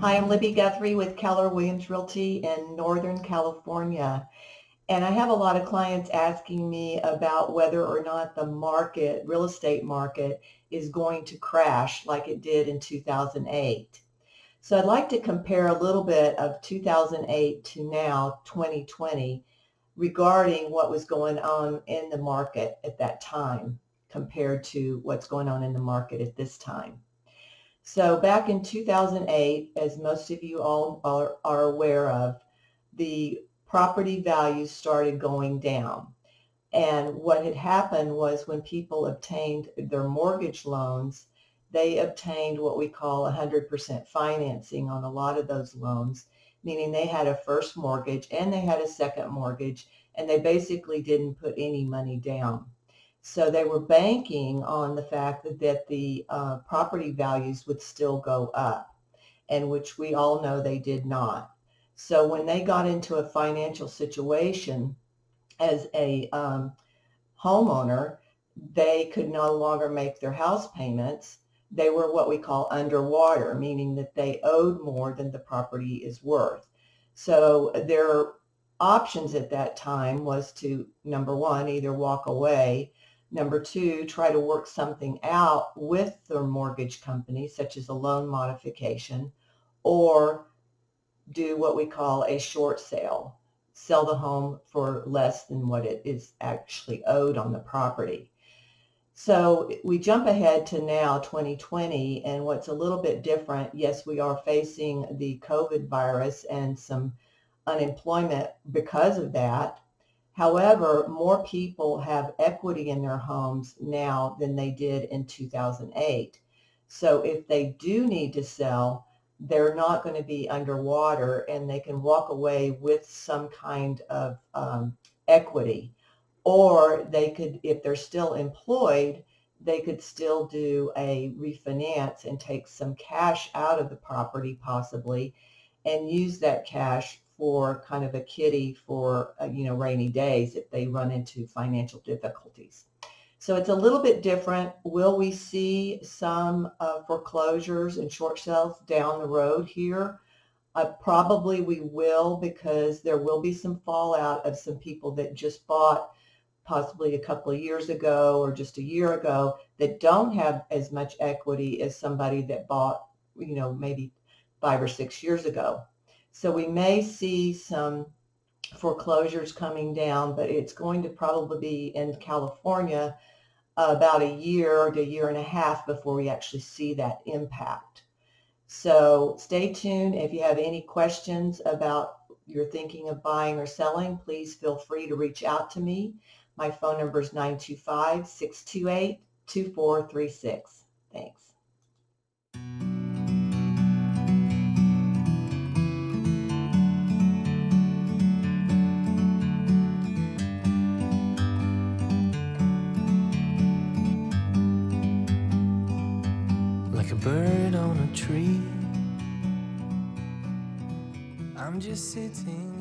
Hi, I'm Libby Guthrie with Keller Williams Realty in Northern California. And I have a lot of clients asking me about whether or not the market, real estate market, is going to crash like it did in 2008. So I'd like to compare a little bit of 2008 to now, 2020, regarding what was going on in the market at that time compared to what's going on in the market at this time. So back in 2008, as most of you all are aware of, the property values started going down. And what had happened was when people obtained their mortgage loans, they obtained what we call 100% financing on a lot of those loans, meaning they had a first mortgage and they had a second mortgage, and they basically didn't put any money down. So they were banking on the fact that the property values would still go up, and which we all know they did not. So when they got into a financial situation as a homeowner, they could no longer make their house payments. They were what we call underwater, meaning that they owed more than the property is worth. So their options at that time was to, number one, either walk away. Number two, try to work something out with their mortgage company, such as a loan modification, or do what we call a short sale, sell the home for less than what it is actually owed on the property. So we jump ahead to now, 2020, and what's a little bit different, yes, we are facing the COVID virus and some unemployment because of that. However, more people have equity in their homes now than they did in 2008. So if they do need to sell, they're not going to be underwater and they can walk away with some kind of equity. Or they could, if they're still employed, they could still do a refinance and take some cash out of the property possibly and use that cash for kind of a kitty for, rainy days if they run into financial difficulties. So it's a little bit different. Will we see some foreclosures and short sales down the road here? Probably we will, because there will be some fallout of some people that just bought possibly a couple of years ago or just a year ago that don't have as much equity as somebody that bought, maybe 5 or 6 years ago. So we may see some foreclosures coming down, but it's going to probably be in California about a year to a year and a half before we actually see that impact. So stay tuned. If you have any questions about you're thinking of buying or selling, please feel free to reach out to me. My phone number is 925-628-2436. Thanks. Like a bird on a tree, I'm just sitting